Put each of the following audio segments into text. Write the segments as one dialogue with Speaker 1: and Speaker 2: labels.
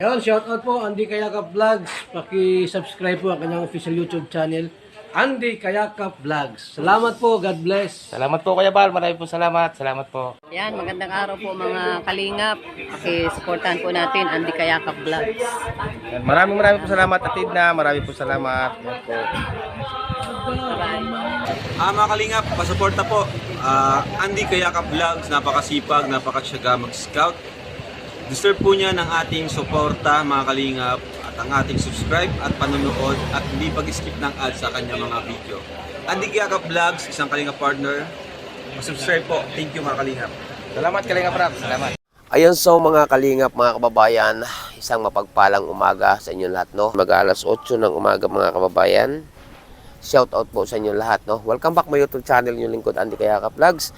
Speaker 1: Ayun, shoutout po Andy Kayakap Vlogs. Paki-subscribe po ang kanyang official YouTube channel, Andy Kayakap Vlogs. Salamat po, God bless.
Speaker 2: Salamat po Kuya Bal, maraming po salamat. Salamat po.
Speaker 3: Yan, magandang araw po mga kalingap. Paki-supportahan po natin Andy Kayakap Vlogs.
Speaker 2: Yan, maraming po salamat Atid na, maraming po salamat. Yan po.
Speaker 4: Mga kalingap, pasuporta po. Andy Kayakap Vlogs, napakasipag, napakasyaga mag-scout. Deserve po niya ng ating suporta mga kalingap at ang ating subscribe at panonood at hindi pag-skip ng ads sa kanya mga video. Andy Kayakap Vlogs, isang kalingap partner. Subscribe po. Thank you mga kalingap.
Speaker 2: Salamat Kalingap Rap, salamat.
Speaker 5: Ayan, so mga kalingap, mga kababayan, isang mapagpalang umaga sa inyong lahat, no? Mag-alas 8 ng umaga mga kababayan. Shout out po sa inyong lahat, no? Welcome back my YouTube channel, yung lingkod Andy Kayakap Vlogs.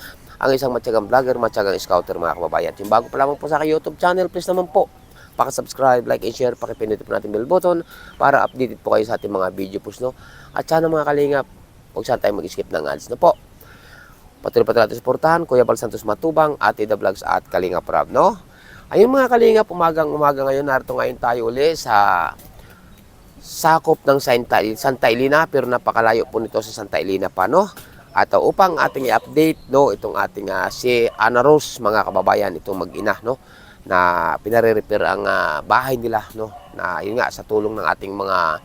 Speaker 5: Ang isang matyagang vlogger, matyagang scouter mga kababayan. Yung bago pa lamang po sa aking YouTube channel, please naman po, paki-subscribe, like, and share, paki-pindutin po natin bell button para updated po kayo sa ating mga video posts, no? At sana mga kalingap, huwag saan tayo mag-skip ng ads na po. Patuloy pa natin suportahan, Kuya Bal Santos Matubang, Ate The Vlogs at Kalingap Rab, no? Ayun mga kalingap, umagang-umaga ngayon, narito ngayon tayo uli sa sakop ng Santa Elena, pero napakalayo po nito sa Santa Elena pa, no? At upang ating i-update, no, itong ating si Ana Rose, mga kababayan, itong mag-ina, no, na pinare-repair ang bahay nila, no, na yun nga sa tulong ng ating mga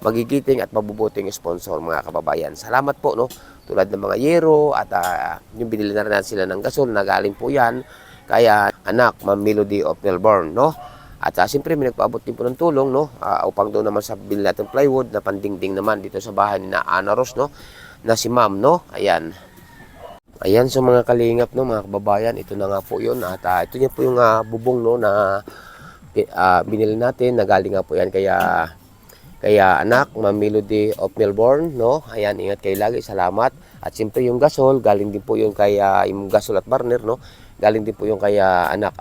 Speaker 5: magigiting at mabubuting sponsor mga kababayan. Salamat po, no, tulad ng mga yero at yung binili na rin sila ng gasol na galing po yan kaya anak Ma'am Melody of Melbourne, no. At siyempre may nagpaabot din po ng tulong, no, upang doon naman sa binili natin plywood na pandingding naman dito sa bahay ni na Ana Rose, no, na si Ma'am, no. Ayan. Ayan, so mga kalingap, no, mga kababayan, ito na nga po 'yun at ito niya po yung bubong, no, na binili natin na galing nga po yan kaya anak Ma'am Melody of Melbourne, no. Ayan, ingat kayo lagi, salamat. At siyempre yung gasol, galing din po yung kaya yung gasol at burner, no. Galing din po yung kaya anak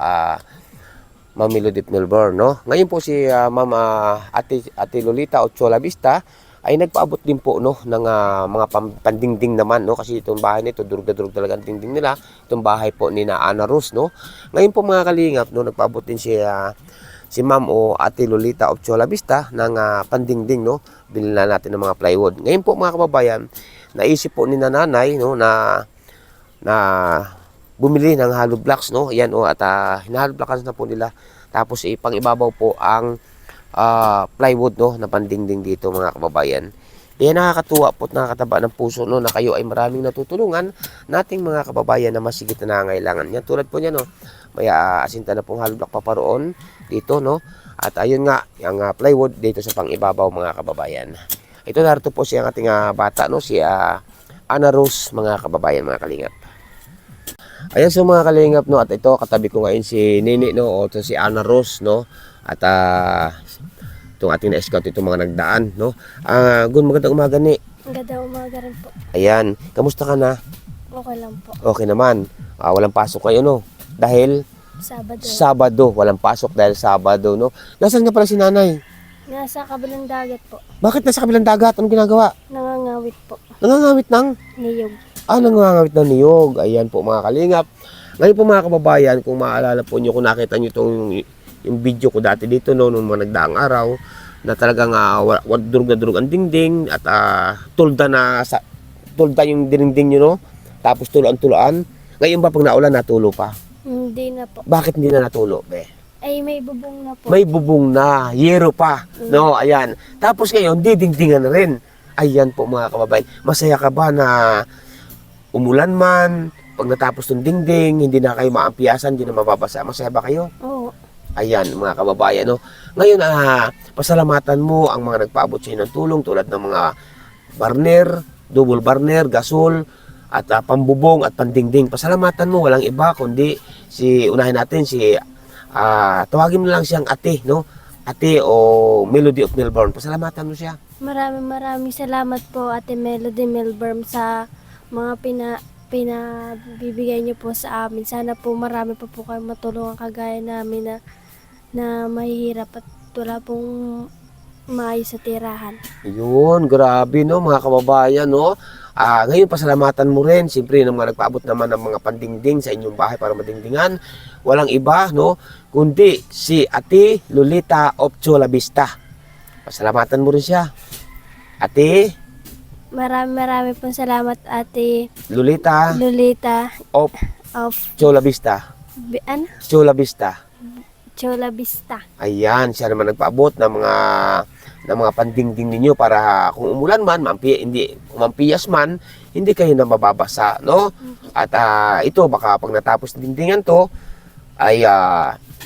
Speaker 5: Ma'am Melody of Melbourne, no. Ngayon po si Ma'am Ate Lolita Ochoa Vista ay nagpaabot din po, no, ng mga pandingding naman, no, kasi itong bahay nito durug-durug talaga ang dingding nila, itong bahay po ni na Ana Rose, no. Ngayon po mga kalingap, no, nagpaabot din si Ma'am o Ate Lolita of Chola Vista ng pandingding, no. Binili na natin ng mga plywood. Ngayon po mga kababayan, naisip po ni nanay, no, na bumili ng hollow blocks, no. Ayan, at hinahollow blocks na po nila. Tapos ipang ibabaw po ang plywood, no, na pandingding dito mga kababayan. Kaya nakakatuwa po at nakakataba ng puso, no, na kayo ay maraming natutulungan nating mga kababayan na masigit na nangangailangan. Yan tulad po niya, no, may asinta na pong hollow block paparoon dito, no. At ayun nga, yung plywood dito sa pangibabaw mga kababayan. Ito narito po siyang ating bata, no, si Ana Rose mga kababayan, mga kalingap. Ayan, so mga kalingap, no, at ito katabi ko ngayon si Nini, no, o si Ana Rose, no. At itong ating na-scout, itong mga nagdaan, no. Magandang umaga, ni.
Speaker 6: Magandang umaga rin po.
Speaker 5: Ayan, kamusta ka na?
Speaker 6: Okay lang po.
Speaker 5: Okay naman. Walang pasok kayo, no? Dahil Sabado, walang pasok dahil Sabado, no. Nasaan nga pala si nanay?
Speaker 6: Nasa kabilang dagat po.
Speaker 5: Bakit nasa kabilang dagat? Anong ginagawa?
Speaker 6: Nangangawit po.
Speaker 5: Nangangawit ng?
Speaker 6: Niyog.
Speaker 5: Nangangawit ng niyog. Ayan po mga kalingap. Ngayon po mga kababayan, kung maaalala po nyo, kung nakita nyo yung video ko dati dito, no, nung mga nagdaang araw, na talagang durug na durug ang dingding at tulda yung dingding nyo, no. Tapos tuloan. Ngayon ba pag naulan, natulo pa?
Speaker 6: Hindi na po.
Speaker 5: Bakit hindi na natulo, be?
Speaker 6: Ay, may bubong na po.
Speaker 5: May bubong na, yero pa, no, ayan. Tapos ngayon, didingdingan na rin. Ayan po mga kababayan. Masaya ka ba na umulan man, pag natapos ng dingding, hindi na kayo maampiyasan, hindi na mababasa? Masaya ba kayo?
Speaker 6: Oo.
Speaker 5: Ayan mga kababayan, no. Ngayon, pasalamatan mo ang mga nagpaabot sa inyo ng tulong tulad ng mga burner, double burner, gasol, at pambubong at pandingding. Pasalamatan mo, walang iba kundi unahin natin tawagin mo lang siyang ate, no? Ate o Melody of Melbourne. Pasalamatan mo siya.
Speaker 6: Maraming salamat po, Ate Melody Melbourne, sa mga pinabibigay niyo po sa amin. Sana po marami pa po kayo matulungan kagaya namin na mahihirap at wala pong maayos sa tirahan.
Speaker 5: Yun, grabe no mga kababayan no. Ngayon pasalamatan mo rin siyempre ng mga nagpaabot naman ng mga pandingding sa inyong bahay para madingdingan. Walang iba no kundi si Ate Lolita of Chula Vista. Pasalamatan mo rin siya. Ate
Speaker 6: Marami pong salamat Ate
Speaker 5: Lolita
Speaker 6: Lolita
Speaker 5: of
Speaker 6: of
Speaker 5: Chula Vista. Chula Vista.
Speaker 6: Chula Vista.
Speaker 5: Ayan, siya naman nagpaabot ng mga pandingding ninyo para kung umulan man, mampiyas man, hindi kayo na mababasa, no? At ito, baka pag natapos ng dingdingan to, ay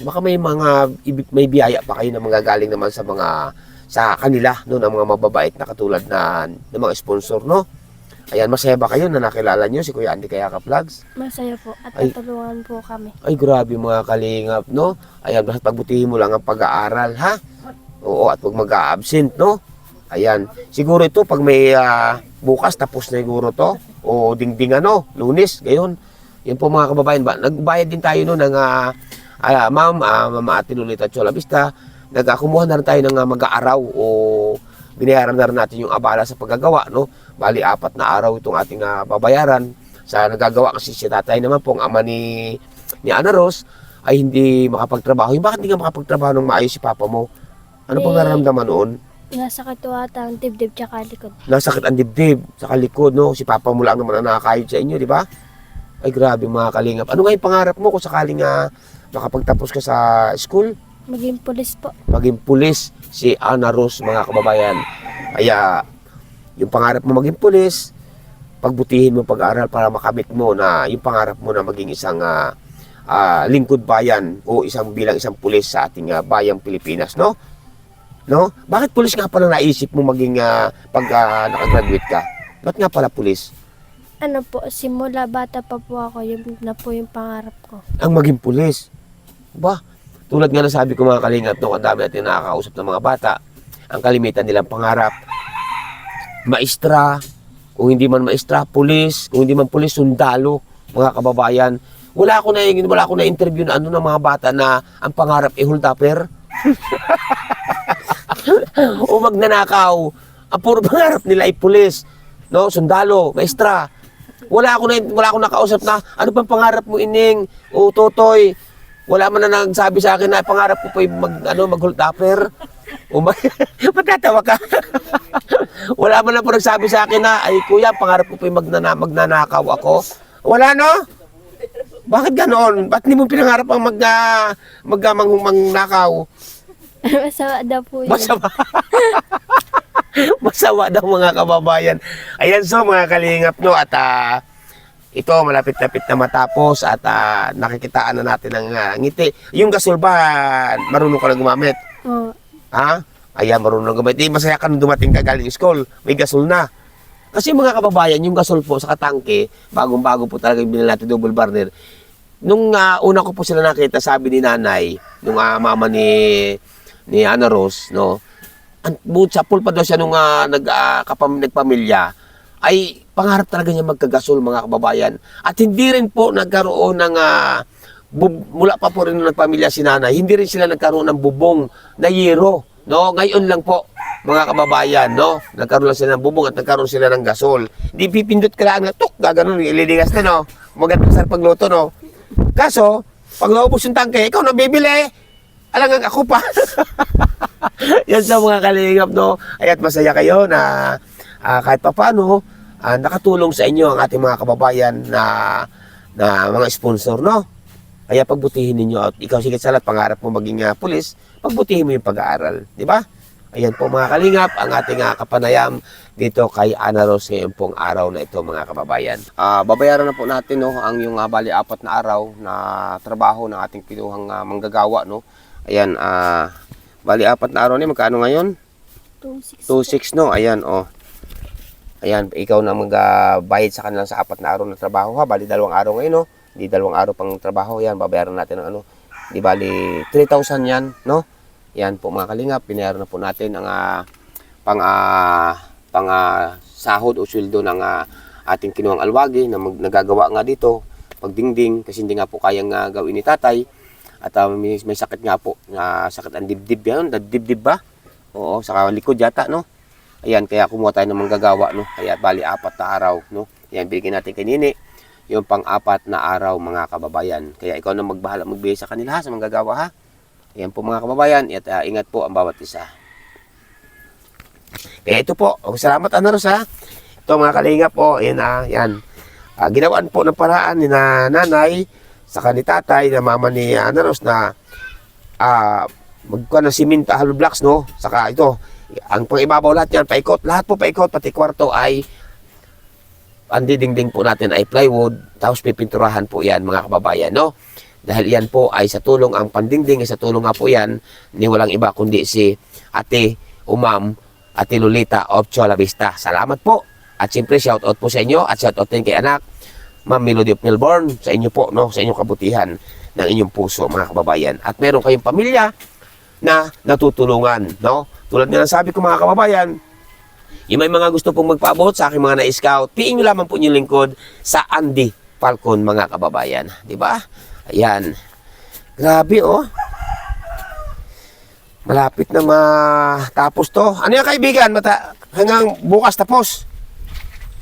Speaker 5: baka may biyaya pa kayo na manggagaling naman sa kanila, no? Ng mga mababait na katulad ng mga sponsor, no? Ayan, masaya ba kayo na nakilala nyo si Kuya Andy Kayakap Vlogs?
Speaker 6: Masaya po at
Speaker 5: Ay.
Speaker 6: tutulungan po kami.
Speaker 5: Ay, grabe mga kalingap, no? Ayan, basta pagbutihin mo lang ang pag-aaral, ha? Oo, at huwag mag-a-absent, no? Ayan, siguro ito, pag may bukas, tapos na siguro to, o dingding ano, Lunes, gayon. Yan po mga kababayan, nagbayad din tayo no ng Ma'am Ate Lolita Chula Vista, nagkakumuha na rin tayo ng mag-aaraw o binayaran na rin natin yung abala sa paggagawa, no? Bali, 4 na araw itong ating babayaran sa nagagawa kasi si tatay naman pong ama ni Ana Ros ay hindi makapagtrabaho. Bakit hindi ka makapagtrabaho ng maayos si papa mo? Ano pong nararamdaman noon?
Speaker 6: Nasakit po ata ang dibdib tsaka likod.
Speaker 5: Nasakit ang dibdib sa likod, no? Si papa mo lang naman ang nakakayod sa inyo, di ba? Ay, grabe mga kalingap. Ano nga yung pangarap mo kung sakaling makapagtapos ka sa school?
Speaker 6: Maging pulis po.
Speaker 5: Maging pulis si Ana Ros, mga kababayan. Kaya, yung pangarap mo maging pulis, pagbutihin mo pag-aaral para makamit mo na yung pangarap mo na maging isang lingkod bayan o bilang isang pulis sa ating bayang Pilipinas, no? No? Bakit pulis nga pala naisip mo maging pag nakagraduate ka? Ba't nga pala pulis?
Speaker 6: Ano po, simula bata pa po ako, yun na po yung pangarap ko.
Speaker 5: Ang maging pulis. Ba? Tulad nga na sabi ko mga kalingap, no, ang dami natin nakakausap ng mga bata, ang kalimitan nilang pangarap, maestra, kung hindi man maestra, pulis, kung hindi man pulis, sundalo, mga kababayan. Wala ako na interview na ng mga bata na ang pangarap hold upper. O magnanakaw. Ang puro pangarap nila ay pulis, no, sundalo, maestra. Wala ako nakausap na ano pang pangarap mo ining o totoy. Wala man na nagsabi sa akin na pangarap ko pa mag-hold upper. O matatawa ka. Wala man na po nagsabi sa akin na ay kuya, pangarap ko pa magnanakaw ako. Wala no? Bakit ganoon? Ba't hindi mo pinangarap ang magnakaw?
Speaker 6: Masama daw po yun.
Speaker 5: Masama. Masawa daw mga kababayan. Ayan so mga kalingap no at ito malapit-lapit na matapos at nakikitaan na natin ng ngiti. Yung gasol ba marunong ka na gumamit?
Speaker 6: Oo.
Speaker 5: Ha? Ayan, marunong na gumamit. Masaya ka nung dumating ka galing school. May gasol na. Kasi mga kababayan, yung gasol po sa katangke, bagong-bago po talaga yung binili natin double burner. Nung una ko po sila nakita, sabi ni nanay, nung mama ni Ana Ros, no, sa pulpa daw siya nung nagpamilya, ay pangarap talaga niya magkagasol mga kababayan. At hindi rin po nagkaroon ng, mula pa po rin nung nagpamilya si nanay, hindi rin sila nagkaroon ng bubong na yero. No, ngayon lang po mga kababayan, no, nagkaroon lang sila ng bubong at nagkaroon sila ng gasol. Hindi pipindot ka lang na tuk, gaganon, ililigas na, no. Magandang sa pagluto, no. Kaso, pag naubos yung tangke, ikaw na bibili. Alangang ako pa. Yan sa mga kalingap, no. Ay at masaya kayo na kahit pa paano, nakatulong sa inyo ang ating mga kababayan na mga sponsor, no. Kaya pagbutihin ninyo at ikaw sige sa lahat, pangarap mo maging pulis, pagbutihin mo yung pag-aaral, di ba? Ayan po mga kalingap, ang ating kapanayam dito kay Ana Ros ngayon pong araw na ito mga kababayan. Babayaran na po natin no, ang yung bali 4 na araw na trabaho ng ating kinuhang manggagawa. No? Ayan, bali 4 na araw ni magkano ngayon? 2.6 no, ayan oh. Ayan, ikaw na magbayad sa kanila sa 4 na araw na trabaho ha, bali 2 araw ngayon no. Di 2 araw pang trabaho yan, babayaran natin ng di bali 3,000 yan, no? Yan po mga kalingap, binayaran na po natin ang pang sahod o sweldo ng ating kinuhang alwagi na nagagawa nga dito, pagdingding, kasi hindi nga po kayang gawin ni tatay. At may sakit nga po, sakit ang dibdib yan, dibdib ba? Oo, saka likod yata, no? Ayan, kaya kumuha tayo ng manggagawa, no? Kaya bali 4 na araw, no? Ayan, bigyan natin kay Nini yung pang-4 na araw, mga kababayan. Kaya ikaw na magbahala, magbigay sa kanila, ha, sa manggagawa, ha? Ayan po, mga kababayan, at ingat po ang bawat isa. Kaya ito po, salamat Anaros, ha? Ito mga kalingap po, ayan, yan. Ginawaan po ng paraan ni na nanay, saka ni tatay, na mama ni Anaros na magkuha ng simento, hollow blocks, no? Saka ito, ang pang-ibabaw lahat yan, paikot, lahat po paikot, pati kwarto ay ang didingding po natin ay plywood, tapos pipinturahan po yan, mga kababayan, no? Dahil yan po ay sa tulong, ang pandingding ay sa tulong nga po yan ni walang iba kundi si Ate Umam, Ate Lolita of Chula Vista. Salamat po. At siyempre, shout out po sa inyo at shout out din kay anak, Ma'am Melody of Melbourne, sa inyo po, no? Sa inyong kabutihan ng inyong puso, mga kababayan. At meron kayong pamilya na natutulungan, no? Tulad nga ng sabi ko, mga kababayan, yung may mga gusto pong magpaabot sa aking mga na-scout, piin nyo lamang po yung lingkod sa Andy Falcon, mga kababayan. Di ba? Ayan. Grabe, oh. Malapit na matapos to. Ano yan, kaibigan? Hanggang bukas tapos.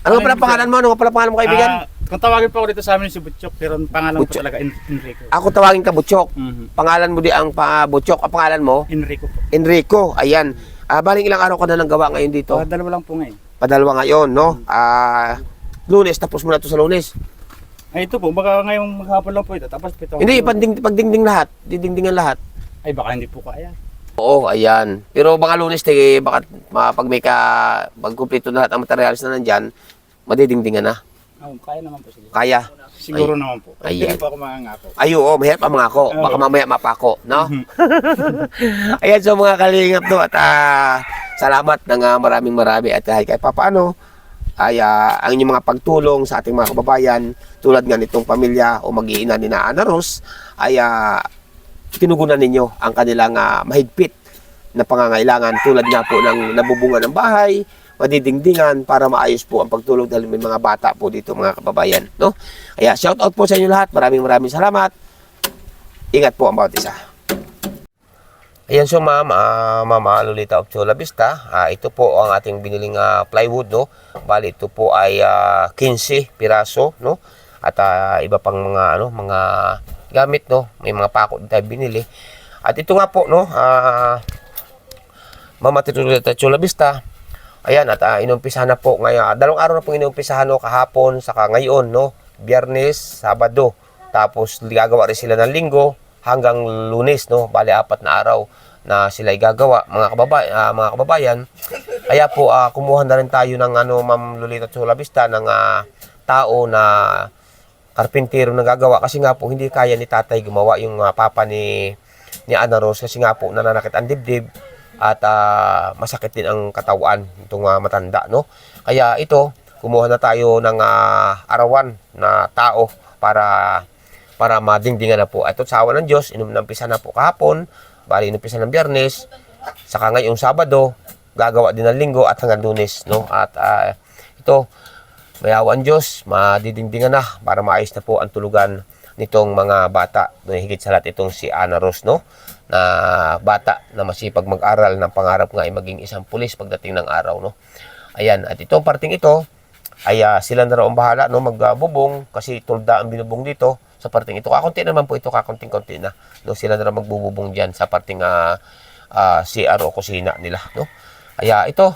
Speaker 5: Ano pala pangalan mo? Ano pala pangalan mo, kaibigan?
Speaker 2: Kung tawagin po ako dito sa amin si Butchok, pero ang pangalan
Speaker 5: Butchok.
Speaker 2: ko talaga Enrico.
Speaker 5: Ako tawagin ka Butchok.
Speaker 2: Mhm.
Speaker 5: Pangalan mo di ang Butchok. Ang pangalan mo?
Speaker 2: Enrico po.
Speaker 5: Enrico. Ayan. Baling ilang araw ka na nang gawa ngayon dito?
Speaker 2: Dalawa lang po ngayon.
Speaker 5: Padalawa ngayon, no? Lunes, tapos mo na to sa Lunes.
Speaker 2: Ay, ito po, baka ngayong maghapon lang po ito. Tapos pito.
Speaker 5: Hindi, pagdingding lahat. Didingdingan lahat.
Speaker 2: Ay, baka hindi po kaya.
Speaker 5: Oo, ayan. Pero baka Lunes, baka pag may pag-kumplito na lahat ang materials na nandyan, madidingdingan na.
Speaker 2: Oh, kaya naman po siguro.
Speaker 5: Kaya.
Speaker 2: Siguro naman po.
Speaker 5: Ayan.
Speaker 2: Hindi po ako mangangako.
Speaker 5: Ay, oo, mahirap ang mga ako. Baka mamaya mapako, no? Ayan, so mga kalingap to. At salamat ng marami. At kahit papaano, ay ang inyong mga pagtulong sa ating mga kababayan, tulad nga nitong pamilya o mag-iina ni na Anaros, ay tinugunan ninyo ang kanilang mahigpit na pangangailangan, tulad nga po ng nabubungan ng bahay, madidingdingan para maayos po ang pagtulog dahil may mga bata po dito, mga kababayan, no? Kaya shout out po sa inyo lahat. Maraming salamat. Ingat po ang bawat isa. Ayan, so ma'am, Mama Lolita of Chula Vista, ito po ang ating biniling plywood, no? Bali ito po ay 15 piraso, no? At iba pang mga gamit, no? May mga pako din tayo binili. At ito nga po, no? Mama Lolita Chula Vista. Ayan, at inumpisahan na po ngayon. 2 araw na po inumpisahan, no? Kahapon, saka ngayon, no? Biyernes, Sabado. Tapos gagawa rin sila ng Linggo hanggang Lunes, no? Bali 4 na araw na sila gagawa, mga kababayan. Kaya po kumuha na rin tayo ng Ma'am Lolita Chula Vista ng tao na karpintero na gagawa, kasi nga po hindi kaya ni tatay gumawa, yung papa ni Anaros, kasi nga po nananakit ang dibdib at masakit din ang katawan itong matanda, no? Kaya ito, kumuha na tayo ng arawan na tao para madingdingan na po. Ito, sa awa ng Diyos, inumpisa na po kahapon, bali inumpisa ng Biyernes, saka ngayong Sabado, gagawa din ng Linggo at hanggang Lunes, no? At ito, may awa ng Diyos, madidingdingan na para maayos na po ang tulugan nitong mga bata. Higit sa lahat itong si Anaros, no? Na bata na masipag mag-aral, ng pangarap nga ay maging isang pulis pagdating ng araw, no? Ayan, at itong parting ito ay sila na raw ang bahala, no, magbubong, kasi tulda ang binubong dito sa parting ito. Kakunti naman po ito, kakunting-kunti na, no? Sila na raw magbubong diyan sa parting CR o kusina nila, no? Kaya ito,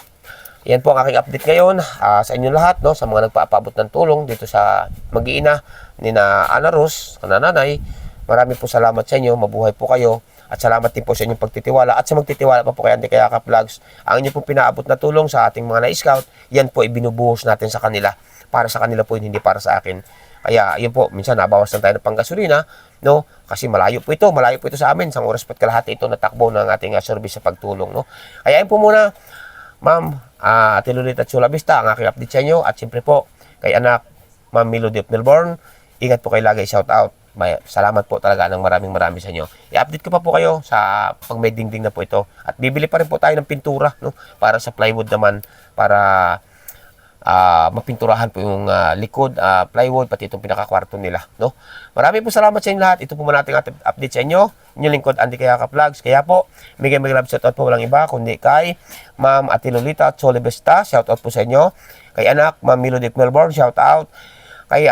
Speaker 5: yan po ang aking update ngayon sa inyo lahat, no, sa mga nagpapaabot ng tulong dito sa mag-iina ni na Anaros, nanay. Marami po salamat sa inyo, mabuhay po kayo. At salamat din po sa inyong pagtitiwala. At sa magtitiwala pa po kay Andy Kayakap Vlogs, ang inyo pong pinaabot na tulong sa ating mga na-scout, yan po ibinubuhos natin sa kanila. Para sa kanila po, hindi para sa akin. Kaya yun po, minsan nabawas lang tayo ng panggasolina, no? Kasi malayo po ito sa amin. Isang oras pat kalahati ito natakbo ng ating service sa pagtulong, no? Kaya yun po muna, Ma'am Ate Lolita Chula Vista, ang aking update sa inyo. At siyempre po, kay anak, Ma'am Melody of Melbourne, ingat po kayo lagi, shout out. Salamat po talaga ng maraming sa inyo. I-update ko pa po kayo sa pag may dingding na po ito. At bibili pa rin po tayo ng pintura, no? Para sa plywood naman, para mapinturahan po yung likod, plywood, pati itong pinakakwarto nila, no? Maraming po salamat sa inyo lahat. Ito po muna ating update sa inyo. Inyong lingkod, Andy Kayaka Vlogs. Kaya po, mega love shoutout po walang iba, kundi kay Ma'am Ate Lolita at Sole Besta. Shoutout po sa inyo. Kay anak, Ma'am Melody Melbourne. Shoutout. Kay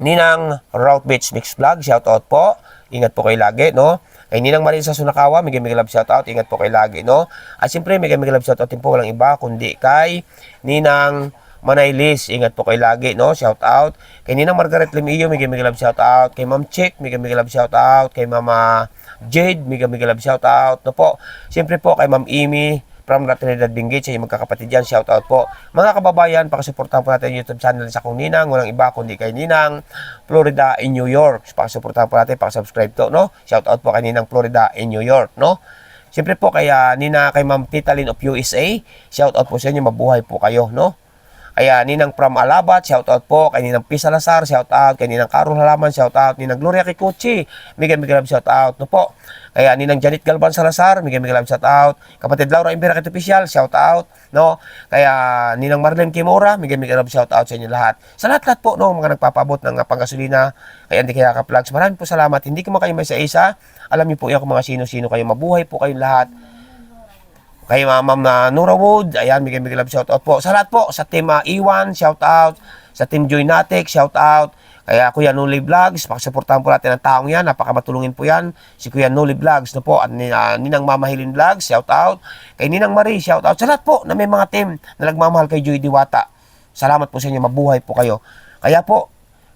Speaker 5: Ninang Route Beach Mix Vlog. Shoutout po. Ingat po kayo lagi, no? Kay Ninang Marin sa Sunakawa, mega love shoutout. Ingat po kayo lagi, no? At siyempre, mega love shoutout din po walang iba, kundi kay Ninang Manaylis. Ingat po kayo lagi, no? Shoutout. Kay Ninang Margaret Limillo, mega love shoutout. Kay Ma'am Chick, mega love shoutout. Kay Mama Jade, mega love shoutout. No po. Siyempre po kay Ma'am Amy from La Trinidad Benguet, sa inyong magkakapatid dyan, shoutout po. Mga kababayan, pakisuportahan po natin yung YouTube channel sa kong Ninang, walang iba kundi kay Ninang Florida in New York. Pakisuportahan po natin, pakisubscribe to, no? Shoutout po kay Ninang Florida in New York, no? Siyempre po kay Ma'am Tita Lynn of USA, shoutout po sa inyo, mabuhay po kayo, no? Kaya Ninang from Alabat, shoutout po. Kay Ninang P. Salazar, shoutout. Kay Ninang Carol Halaman, shoutout. Ninang Gloria Kikuchi, mega love shoutout. No po. Kaya Ninang Janet Galvan Salazar, mega love shoutout. Kapatid Laura Imbera Official, shoutout. No? Kaya Ninang Marlene Kimura, mega love shoutout sa inyo lahat. Sa lahat-lahat po, no, mga nagpapabot ng panggasolina, kay Andy Kayaka Vlogs. Maraming po salamat. Hindi ko kayo may isa-isa. Alam niyo po yan kung mga sino-sino kayo. Mabuhay po kayong lahat. Kay Ma'am Nora Wood, ayan, mega love shoutout po. Sa lahat po, sa team Iwan, shoutout. Sa team Joy Natic, shoutout. Kaya Kuya Noli Vlogs, pakisuportahan po natin ang taong yan, napakamatulungin po yan. Si Kuya Noli Vlogs, no po, at Ninang Mama Hilin Vlogs, shoutout. Kay Ninang Marie, shoutout. Sa lahat po na may mga team na nagmamahal kay Joy Diwata. Salamat po sa inyo, mabuhay po kayo. Kaya po,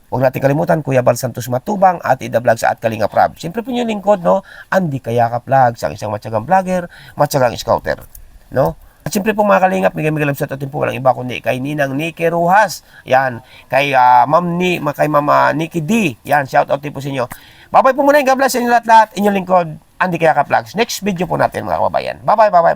Speaker 5: huwag natin kalimutan, Kuya Bal Santos Matubang, at Ida Vlogs at Kalinga Prab. Siyempre po yung lingkod, no? Andy Kayaka Vlogs, ang isang matyagang vlogger, matyagang scouter, no? At siyempre po mga kalingap, mega love shoutout din po walang iba kundi kay Ninang Nikki Ruhas. Yan, kay kay Mama Nikki D. Yan, shoutout din po sa inyo. Bye-bye po muna, God bless sa inyo lahat-lahat. Inyong lingkod, Andy Kayaka Vlogs. Next video po natin mga kababayan. Bye-bye.